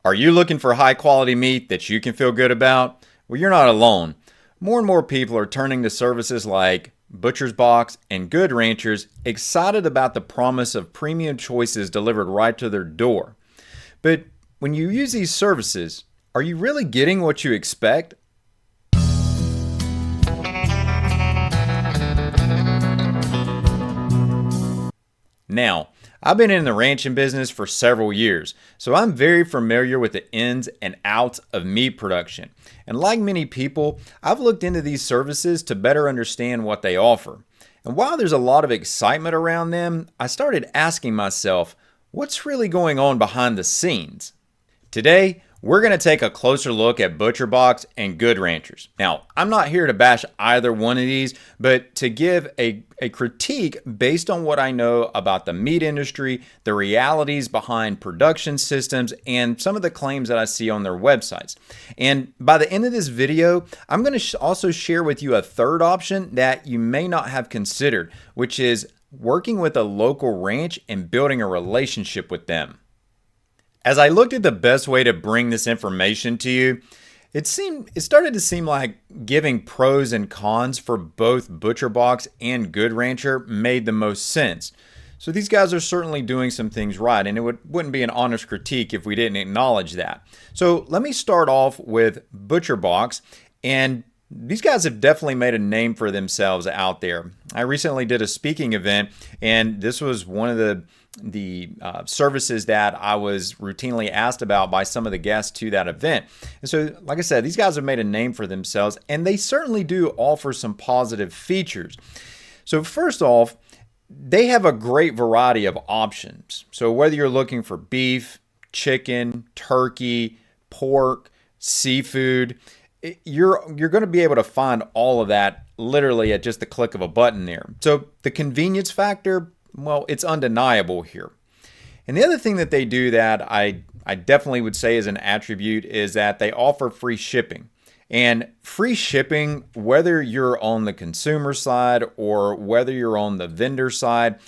Are you looking for high quality meat that you can feel good about? Well, you're not alone. More and more people are turning to services like ButcherBox and Good Ranchers, excited about the promise of premium choices delivered right to their door. But when you use these services, are you really getting what you expect? Now, I've been in the ranching business for several years, so I'm very familiar with the ins and outs of meat production. And like many people, I've looked into these services to better understand what they offer. And while there's a lot of excitement around them, I started asking myself, what's really going on behind the scenes? Today, we're going to take a closer look at ButcherBox and Good Ranchers. Now, I'm not here to bash either one of these, but to give a critique based on what I know about the meat industry, the realities behind production systems, and some of the claims that I see on their websites. And by the end of this video, I'm going to also share with you a third option that you may not have considered, which is working with a local ranch and building a relationship with them. As I looked at the best way to bring this information to you, it started to seem like giving pros and cons for both ButcherBox and Good Rancher made the most sense. So these guys are certainly doing some things right, and it wouldn't be an honest critique if we didn't acknowledge that. So let me start off with ButcherBox, and these guys have definitely made a name for themselves out there. I recently did a speaking event, and this was one of the services that I was routinely asked about by some of the guests to that event. And so, like I said, these guys have made a name for themselves, and they certainly do offer some positive features. So first off, they have a great variety of options. So whether you're looking for beef, chicken, turkey, pork, seafood, you're going to be able to find all of that literally at just the click of a button there. So the convenience factor, well, it's undeniable here. And the other thing that they do that I definitely would say is an attribute is that they offer free shipping. And free shipping, whether you're on the consumer side or whether you're on the vendor side,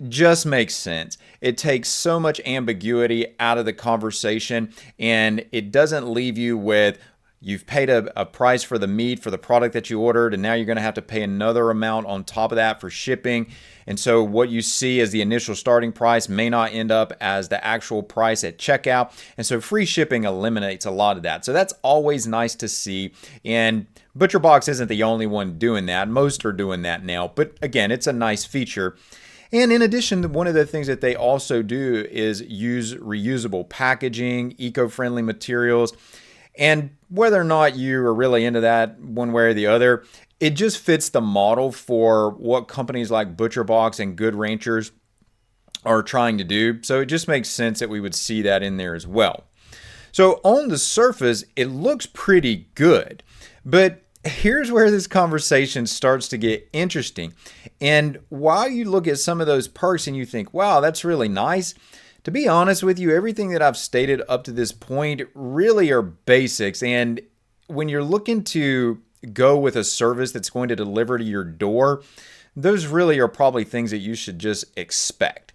just makes sense. It takes so much ambiguity out of the conversation, and it doesn't leave you with, you've paid a price for the meat, for the product that you ordered, and now you're going to have to pay another amount on top of that for shipping. And so what you see as the initial starting price may not end up as the actual price at checkout. And so free shipping eliminates a lot of that. So that's always nice to see. And ButcherBox isn't the only one doing that. Most are doing that now. But again, it's a nice feature. And in addition, one of the things that they also do is use reusable packaging, eco-friendly materials. And whether or not you are really into that one way or the other, it just fits the model for what companies like ButcherBox and Good Ranchers are trying to do. So it just makes sense that we would see that in there as well. So on the surface, it looks pretty good. But here's where this conversation starts to get interesting. And while you look at some of those perks and you think, wow, that's really nice, to be honest with you, everything that I've stated up to this point really are basics. And when you're looking to go with a service that's going to deliver to your door, those really are probably things that you should just expect.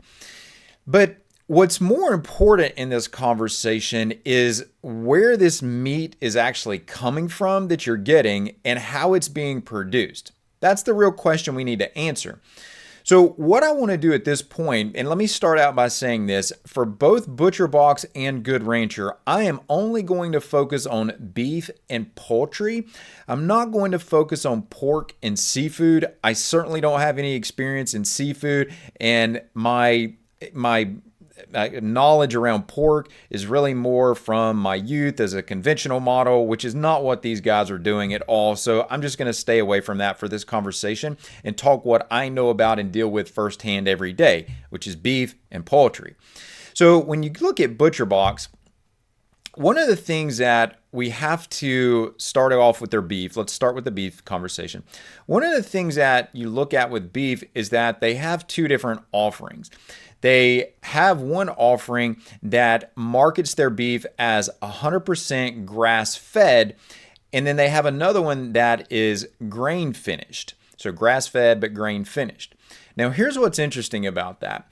But what's more important in this conversation is where this meat is actually coming from that you're getting and how it's being produced. That's the real question we need to answer. So what I want to do at this point, and let me start out by saying this, for both ButcherBox and Good Rancher, I am only going to focus on beef and poultry. I'm not going to focus on pork and seafood. I certainly don't have any experience in seafood, and my knowledge around pork is really more from my youth as a conventional model, which is not what these guys are doing at all. So I'm just going to stay away from that for this conversation and talk what I know about and deal with firsthand every day, which is beef and poultry. So when you look at ButcherBox, one of the things that we have to start off with their beef, let's start with the beef conversation. One of the things that you look at with beef is that they have two different offerings. They have one offering that markets their beef as 100% grass-fed, and then they have another one that is grain finished. So grass-fed, but grain finished. Now, here's what's interesting about that.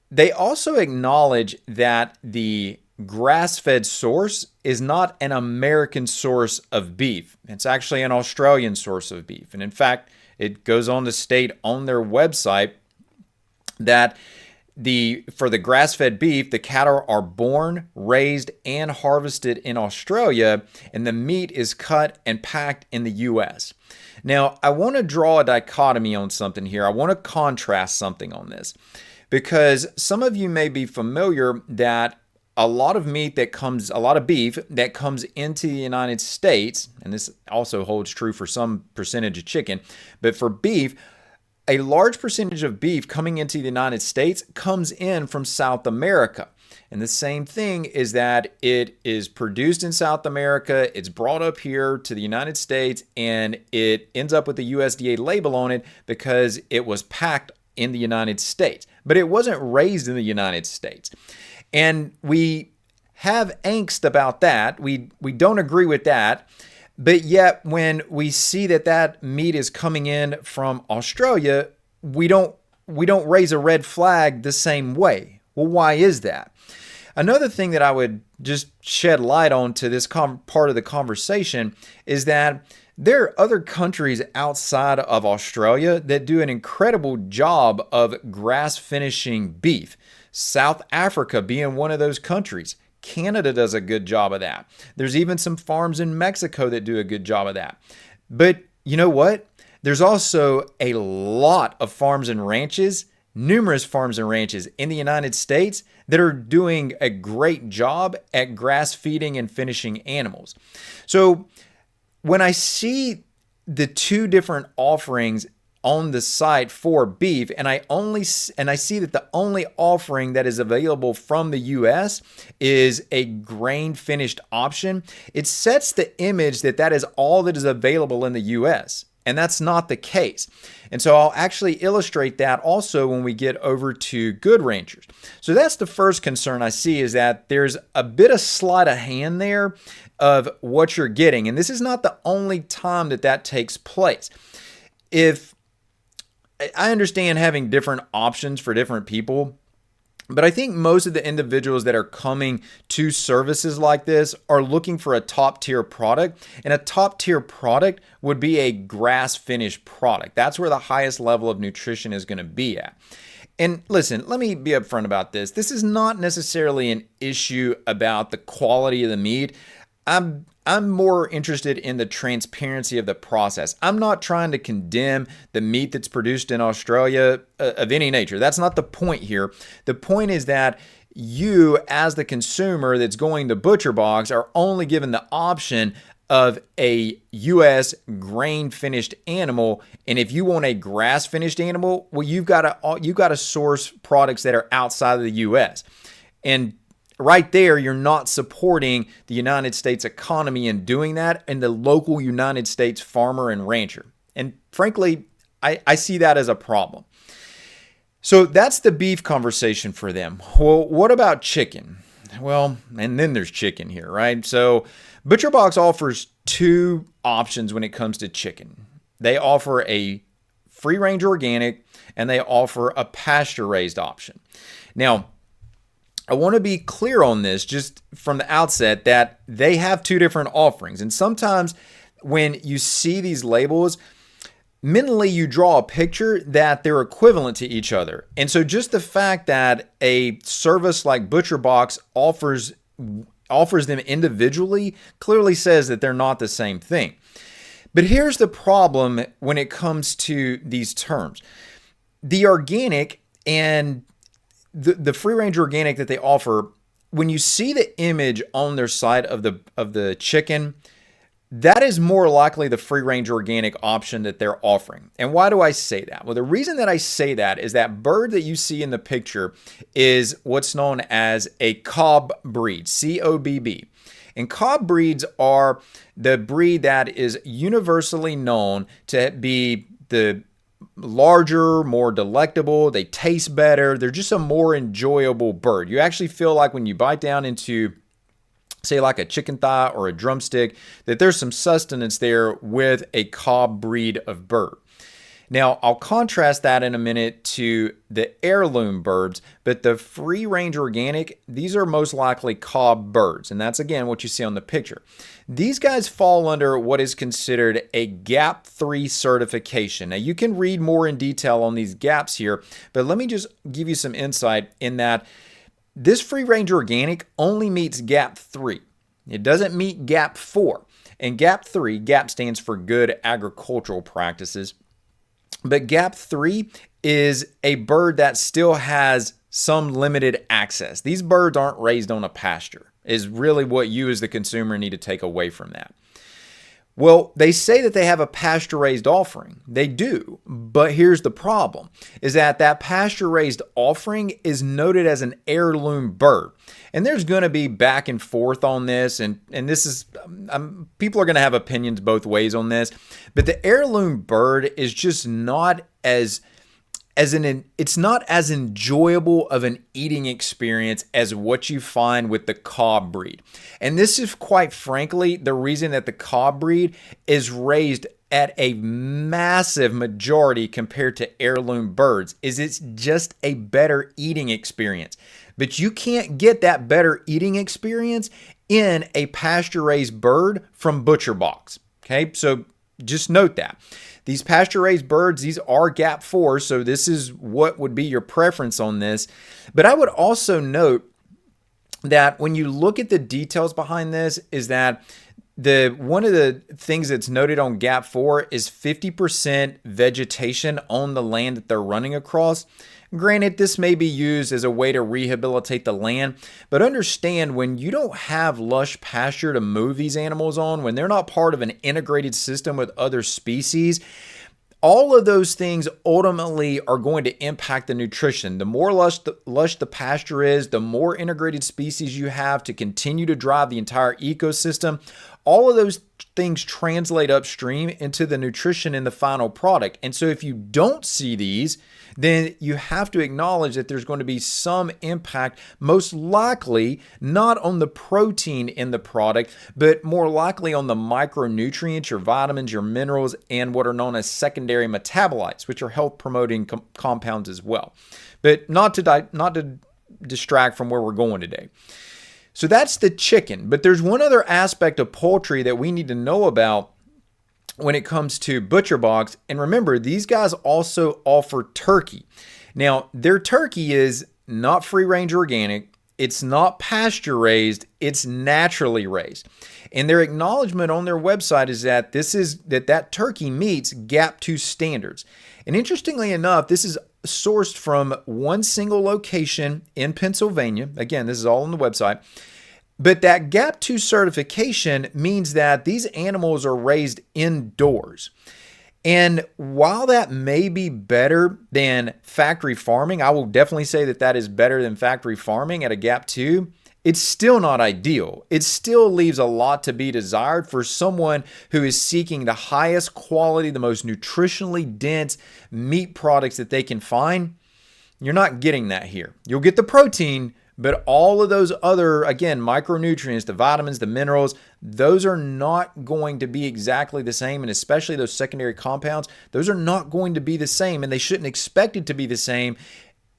They also acknowledge that the grass-fed source is not an American source of beef. It's actually an Australian source of beef. And in fact, it goes on to state on their website that for the grass-fed beef, the cattle are born, raised, and harvested in Australia, and the meat is cut and packed in the U.S. Now, I want to draw a dichotomy on something here. I want to contrast something on this, because some of you may be familiar that a lot of beef that comes into the United States, and this also holds true for some percentage of chicken, but for beef, a large percentage of beef coming into the United States comes in from South America. And the same thing is that it is produced in South America, it's brought up here to the United States, and it ends up with a USDA label on it because it was packed in the United States. But it wasn't raised in the United States. And we have angst about that. We don't agree with that. But yet, when we see that meat is coming in from Australia, we don't raise a red flag the same way. Well, why is that? Another thing that I would just shed light on to this part of the conversation is that there are other countries outside of Australia that do an incredible job of grass finishing beef. South Africa being one of those countries. Canada does a good job of that. There's even some farms in Mexico that do a good job of that. But you know what? There's also a lot of farms and ranches, numerous farms and ranches in the United States that are doing a great job at grass feeding and finishing animals. So when I see the two different offerings on the site for beef, and I see that the only offering that is available from the US is a grain finished option, it sets the image that is all that is available in the US. And that's not the case. And so I'll actually illustrate that also when we get over to Good Ranchers. So that's the first concern I see, is that there's a bit of sleight of hand there of what you're getting. And this is not the only time that takes place. If I understand having different options for different people, but I think most of the individuals that are coming to services like this are looking for a top tier product, and a top tier product would be a grass finished product. That's where the highest level of nutrition is going to be at. And listen, let me be upfront about this. This is not necessarily an issue about the quality of the meat. I'm more interested in the transparency of the process. I'm not trying to condemn the meat that's produced in Australia of any nature. That's not the point here. The point is that you, as the consumer that's going to ButcherBox, are only given the option of a U.S. grain finished animal, and if you want a grass finished animal, well, you've got to source products that are outside of the U.S. And right there, you're not supporting the United States economy in doing that, and the local United States farmer and rancher. And frankly, I see that as a problem. So that's the beef conversation for them. Well, what about chicken? Well, and then there's chicken here, right? So ButcherBox offers two options when it comes to chicken. They offer a free-range organic, and they offer a pasture-raised option. Now, I want to be clear on this just from the outset that they have two different offerings. And sometimes when you see these labels, mentally you draw a picture that they're equivalent to each other. And so just the fact that a service like ButcherBox offers them individually clearly says that they're not the same thing. But here's the problem when it comes to these terms. The organic and the free-range organic that they offer, when you see the image on their side of the chicken, that is more likely the free-range organic option that they're offering. And why do I say that? Well, the reason that I say that is that bird that you see in the picture is what's known as a cob breed, C-O-B-B. And cob breeds are the breed that is universally known to be the larger, more delectable, they taste better, they're just a more enjoyable bird. You actually feel like when you bite down into, say, like a chicken thigh or a drumstick, that there's some sustenance there with a cob breed of bird. Now, I'll contrast that in a minute to the heirloom birds, but the free-range organic, these are most likely cob birds, and that's again what you see on the picture. These guys fall under what is considered a GAP 3 certification. Now, you can read more in detail on these gaps here, but let me just give you some insight in that this free-range organic only meets GAP 3. It doesn't meet GAP 4. And GAP 3, GAP stands for Good Agricultural Practices. But GAP 3 is a bird that still has some limited access. These birds aren't raised on a pasture, is really what you as the consumer need to take away from that. Well, they say that they have a pasture-raised offering. They do, but here's the problem, is that that pasture-raised offering is noted as an heirloom bird. And there's going to be back and forth on this, and this is, people are going to have opinions both ways on this, but the heirloom bird is just not it's not as enjoyable of an eating experience as what you find with the cob breed. And this is quite frankly the reason that the cob breed is raised at a massive majority compared to heirloom birds, is it's just a better eating experience. But you can't get that better eating experience in a pasture-raised bird from ButcherBox. Okay, so just note that. These pasture-raised birds, these are GAP 4, so this is what would be your preference on this. But I would also note that when you look at the details behind this, is that one of the things that's noted on GAP 4 is 50% vegetation on the land that they're running across. Granted, this may be used as a way to rehabilitate the land, but understand when you don't have lush pasture to move these animals on, when they're not part of an integrated system with other species, all of those things ultimately are going to impact the nutrition. The more lush the pasture is, the more integrated species you have to continue to drive the entire ecosystem. All of those things translate upstream into the nutrition in the final product. And so if you don't see these, then you have to acknowledge that there's going to be some impact, most likely not on the protein in the product, but more likely on the micronutrients, your vitamins, your minerals, and what are known as secondary metabolites, which are health promoting compounds as well. But not to distract from where we're going today. So that's the chicken, but there's one other aspect of poultry that we need to know about when it comes to ButcherBox. And remember, these guys also offer turkey. Now, their turkey is not free-range organic, it's not pasture-raised, it's naturally raised. And their acknowledgement on their website is that that turkey meets GAP 2 standards. And interestingly enough, this is sourced from one single location in Pennsylvania. Again, this is all on the website. But that GAP 2 certification means that these animals are raised indoors. And while that may be better than factory farming, I will definitely say that that is better than factory farming at a GAP 2, it's still not ideal. It still leaves a lot to be desired for someone who is seeking the highest quality, the most nutritionally dense meat products that they can find. You're not getting that here. You'll get the protein, but all of those other, again, micronutrients, the vitamins, the minerals, those are not going to be exactly the same. And especially those secondary compounds, those are not going to be the same. And they shouldn't expect it to be the same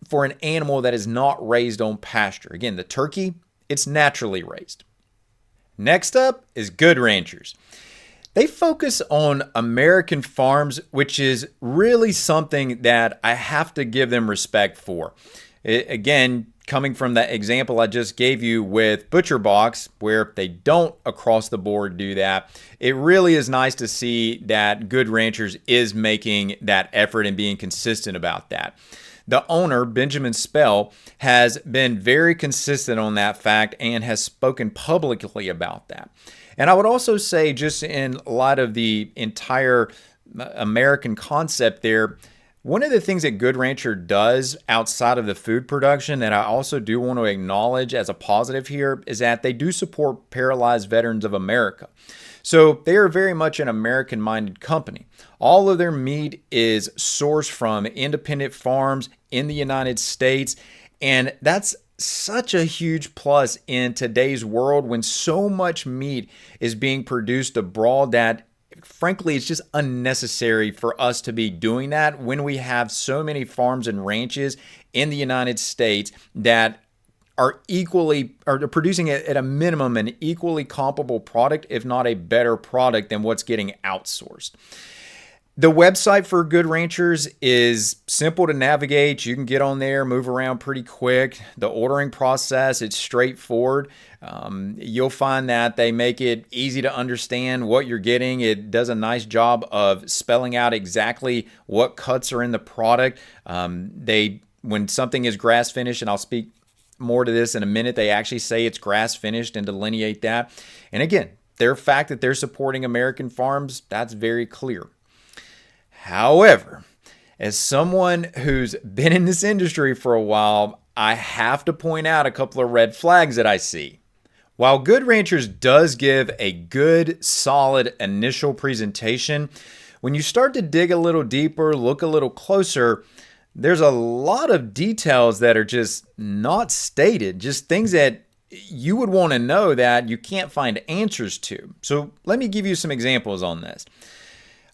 for an animal that is not raised on pasture. Again, the turkey, it's naturally raised. Next up is Good Ranchers. They focus on American farms, which is really something that I have to give them respect for. Again, coming from that example I just gave you with ButcherBox, where they don't across the board do that, it really is nice to see that Good Ranchers is making that effort and being consistent about that. The owner, Benjamin Spell, has been very consistent on that fact and has spoken publicly about that. And I would also say, just in light of the entire American concept there, one of the things that Good Rancher does outside of the food production that I also do want to acknowledge as a positive here is that they do support Paralyzed Veterans of America. So they are very much an American-minded company. All of their meat is sourced from independent farms in the United States, and that's such a huge plus in today's world when so much meat is being produced abroad that frankly, it's just unnecessary for us to be doing that when we have so many farms and ranches in the United States that are producing at a minimum an equally comparable product, if not a better product than what's getting outsourced. The website for Good Ranchers is simple to navigate. You can get on there, move around pretty quick. The ordering process, it's straightforward. You'll find that they make it easy to understand what you're getting. It does a nice job of spelling out exactly what cuts are in the product. When something is grass finished, and I'll speak more to this in a minute, they actually say it's grass finished and delineate that. And again, their fact that they're supporting American farms, that's very clear. However, as someone who's been in this industry for a while, I have to point out a couple of red flags that I see. While Good Ranchers does give a good, solid initial presentation, when you start to dig a little deeper, look a little closer, there's a lot of details that are just not stated, just things that you would want to know that you can't find answers to. So let me give you some examples on this.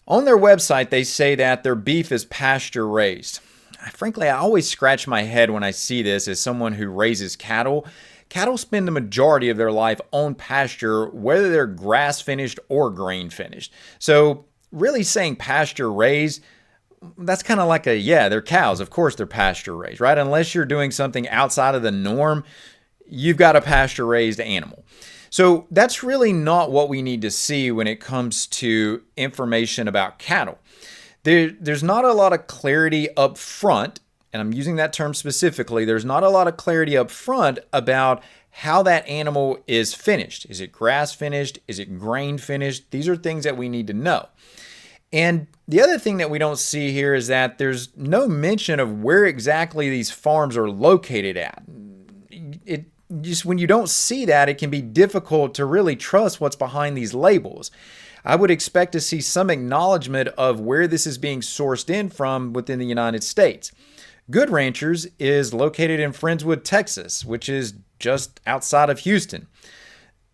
On their website, they say that their beef is pasture raised. Frankly, I always scratch my head when I see this as someone who raises cattle. Cattle spend the majority of their life on pasture, whether they're grass finished or grain finished. So really saying pasture raised, that's kind of like they're cows. Of course they're pasture raised, right? Unless you're doing something outside of the norm, you've got a pasture raised animal. So that's really not what we need to see when it comes to information about cattle. There's not a lot of clarity up front, and I'm using that term specifically. There's not a lot of clarity up front about how that animal is finished. Is it grass finished? Is it grain finished? These are things that we need to know. And the other thing that we don't see here is that there's no mention of where exactly these farms are located at. Just when you don't see that, it can be difficult to really trust what's behind these labels. I would expect to see some acknowledgement of where this is being sourced in from within the United States. Good Ranchers is located in Friendswood, Texas, which is just outside of Houston.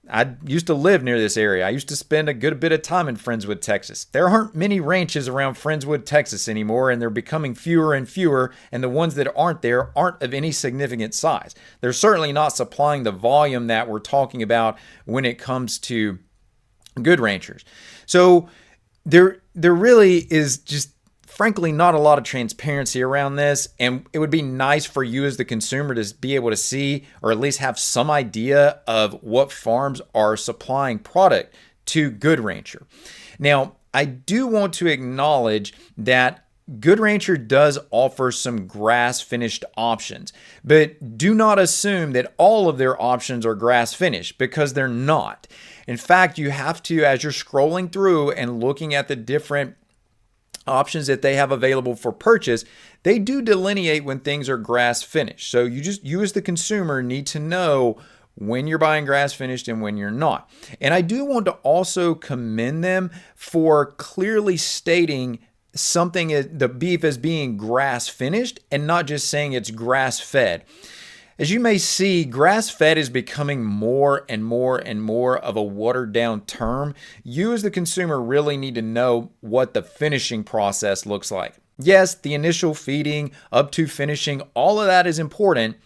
I used to live near this area. I used to spend a good bit of time in Friendswood, Texas. There aren't many ranches around Friendswood, Texas anymore, and they're becoming fewer and fewer, and the ones that aren't there aren't of any significant size. They're certainly not supplying the volume that we're talking about when it comes to Good Ranchers. So there really is just frankly not a lot of transparency around this, and it would be nice for you as the consumer to be able to see or at least have some idea of what farms are supplying product to Good Rancher. Now, I do want to acknowledge that Good Rancher does offer some grass finished options, but do not assume that all of their options are grass finished, because they're not. In fact, you have to, as you're scrolling through and looking at the different options that they have available for purchase, they do delineate when things are grass finished. So you as the consumer need to know when you're buying grass finished and when you're not. And I do want to also commend them for clearly stating something, the beef, as being grass finished and not just saying it's grass fed. As you may see, grass-fed is becoming more and more and more of a watered-down term. You as the consumer really need to know what the finishing process looks like. Yes, the initial feeding up to finishing, all of that is important,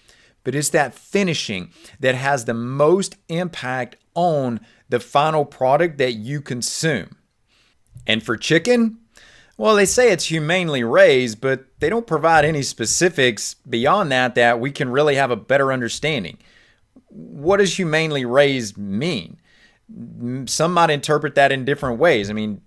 but it's that finishing that has the most impact on the final product that you consume. And for chicken, well, they say it's humanely raised, but they don't provide any specifics beyond that we can really have a better understanding. What does humanely raised mean? Some might interpret that in different ways. I mean,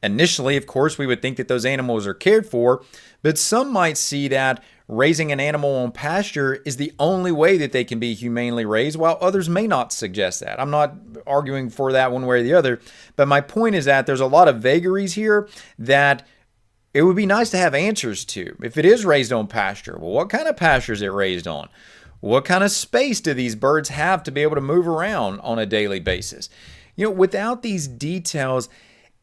initially, of course, we would think that those animals are cared for, but some might see that raising an animal on pasture is the only way that they can be humanely raised, while others may not suggest that. I'm not arguing for that one way or the other, but my point is that there's a lot of vagaries here that it would be nice to have answers to. If it is raised on pasture, well, what kind of pasture is it raised on? What kind of space do these birds have to be able to move around on a daily basis? Without these details,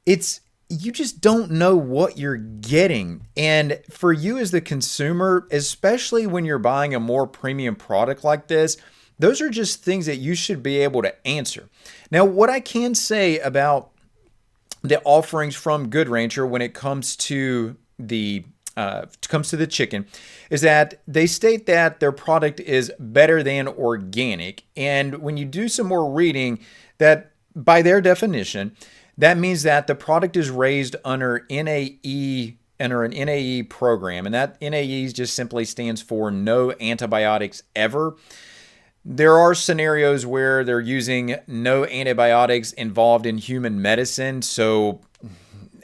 you just don't know what you're getting. And for you as the consumer, especially when you're buying a more premium product like this, those are just things that you should be able to answer. Now, what I can say about the offerings from Good Rancher when it comes to the chicken is that they state that their product is better than organic. And when you do some more reading, that by their definition, that means that the product is raised under under an NAE program, and that NAE just simply stands for no antibiotics ever. There are scenarios where they're using no antibiotics involved in human medicine, so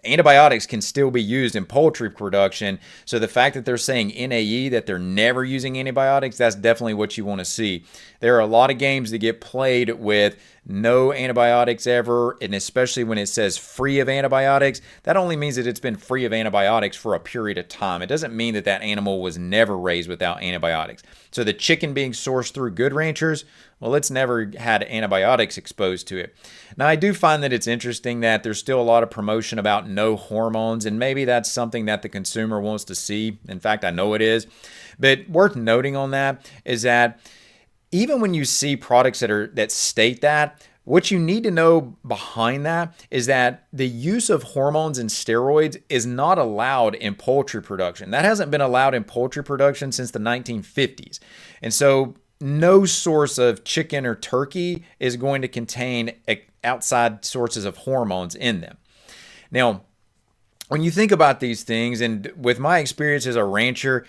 antibiotics can still be used in poultry production. So the fact that they're saying NAE, that they're never using antibiotics, that's definitely what you want to see. There are a lot of games that get played with no antibiotics ever, and especially when it says free of antibiotics, that only means that it's been free of antibiotics for a period of time. It doesn't mean that that animal was never raised without antibiotics. So the chicken being sourced through Good Ranchers, well, it's never had antibiotics exposed to it. Now, I do find that it's interesting that there's still a lot of promotion about no hormones, and maybe that's something that the consumer wants to see. In fact, I know it is. But worth noting on that is that even when you see products that state that, what you need to know behind that is that the use of hormones and steroids is not allowed in poultry production. That hasn't been allowed in poultry production since the 1950s. And so no source of chicken or turkey is going to contain outside sources of hormones in them. Now, when you think about these things, and with my experience as a rancher,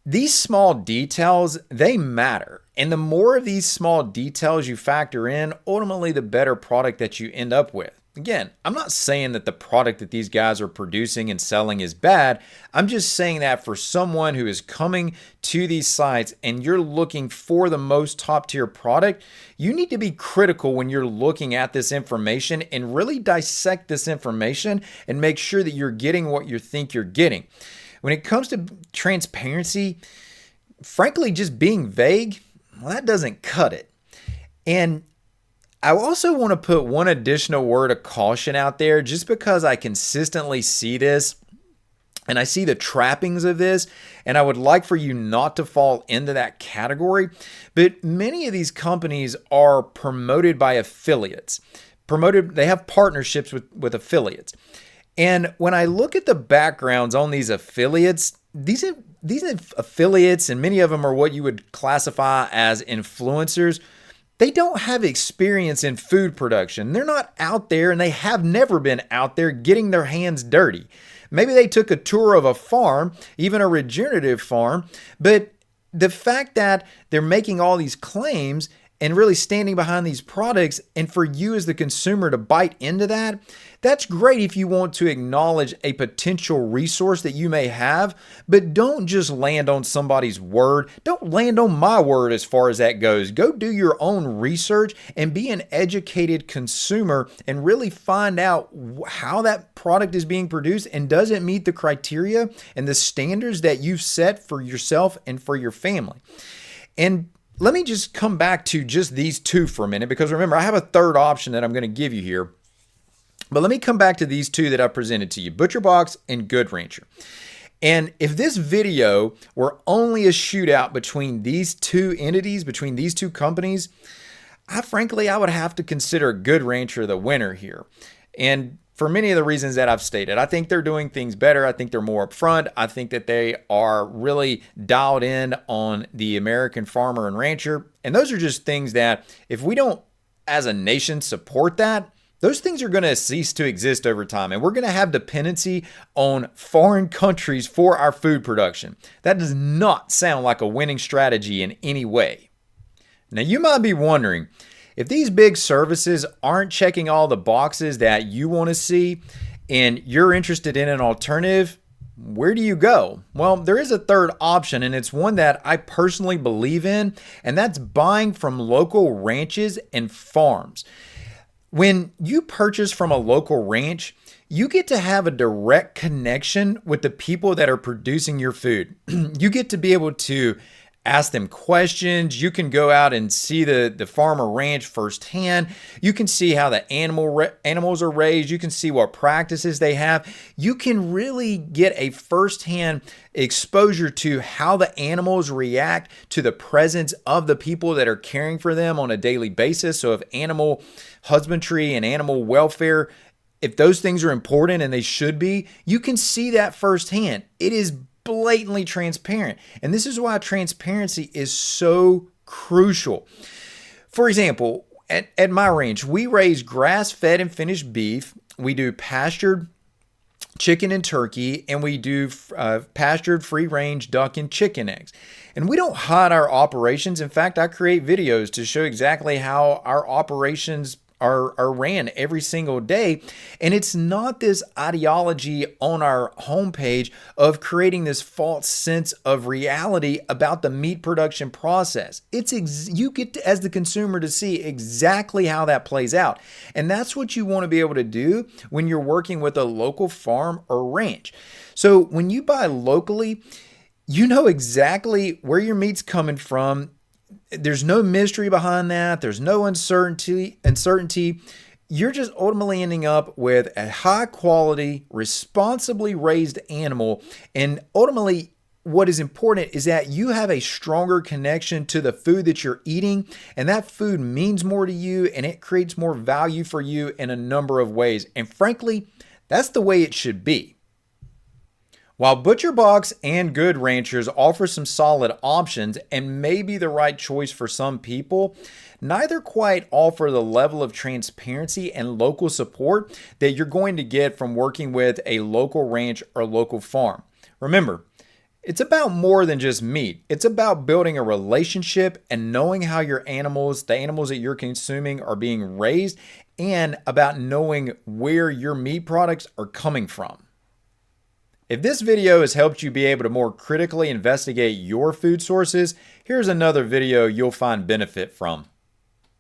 these small details, they matter. And the more of these small details you factor in, ultimately the better product that you end up with. Again, I'm not saying that the product that these guys are producing and selling is bad. I'm just saying that for someone who is coming to these sites and you're looking for the most top tier product, you need to be critical when you're looking at this information and really dissect this information and make sure that you're getting what you think you're getting. When it comes to transparency, frankly, just being vague, well, that doesn't cut it. And I also want to put one additional word of caution out there, just because I consistently see this and I see the trappings of this, and I would like for you not to fall into that category. But many of these companies are promoted by affiliates. They have partnerships with affiliates. And when I look at the backgrounds on these affiliates, these affiliates, and many of them are what you would classify as influencers, they don't have experience in food production. They're not out there, and they have never been out there getting their hands dirty. Maybe they took a tour of a farm, even a regenerative farm, but the fact that they're making all these claims and really standing behind these products, and for you as the consumer to bite into that, that's great if you want to acknowledge a potential resource that you may have, but don't just land on somebody's word. Don't land on my word as far as that goes. Go do your own research and be an educated consumer and really find out how that product is being produced and does it meet the criteria and the standards that you've set for yourself and for your family. And let me just come back to just these two for a minute, because remember, I have a third option that I'm going to give you here. But let me come back to these two that I presented to you, ButcherBox and Good Rancher. And if this video were only a shootout between these two entities, between these two companies, I would have to consider Good Rancher the winner here. And for many of the reasons that I've stated, I think they're doing things better. I think they're more upfront. I think that they are really dialed in on the American farmer and rancher. And those are just things that if we don't, as a nation, support that, those things are going to cease to exist over time. And we're going to have dependency on foreign countries for our food production. That does not sound like a winning strategy in any way. Now, you might be wondering, if these big services aren't checking all the boxes that you want to see and you're interested in an alternative, where do you go? Well, there is a third option, and it's one that I personally believe in, and that's buying from local ranches and farms. When you purchase from a local ranch, you get to have a direct connection with the people that are producing your food. You get to be able to ask them questions. You can go out and see the farm or ranch firsthand. You can see how the animals are raised. You can see what practices they have. You can really get a firsthand exposure to how the animals react to the presence of the people that are caring for them on a daily basis. So if animal husbandry and animal welfare if those things are important, and they should be, you can see that firsthand. It is blatantly transparent. And this is why transparency is so crucial. For example, at my ranch, we raise grass-fed and finished beef. We do pastured chicken and turkey, and we do pastured free-range duck and chicken eggs. And we don't hide our operations. In fact, I create videos to show exactly how our operations are ran every single day. And it's not this ideology on our homepage of creating this false sense of reality about the meat production process. You get to, as the consumer, to see exactly how that plays out. And that's what you want to be able to do when you're working with a local farm or ranch. So when you buy locally, you know exactly where your meat's coming from. There's no mystery behind that. There's no uncertainty. You're just ultimately ending up with a high quality, responsibly raised animal. And ultimately, what is important is that you have a stronger connection to the food that you're eating, and that food means more to you, and it creates more value for you in a number of ways. And frankly, that's the way it should be. While ButcherBox and Good Ranchers offer some solid options and may be the right choice for some people, neither quite offer the level of transparency and local support that you're going to get from working with a local ranch or local farm. Remember, it's about more than just meat. It's about building a relationship and knowing how your animals, the animals that you're consuming, are being raised, and about knowing where your meat products are coming from. If this video has helped you be able to more critically investigate your food sources, here's another video you'll find benefit from.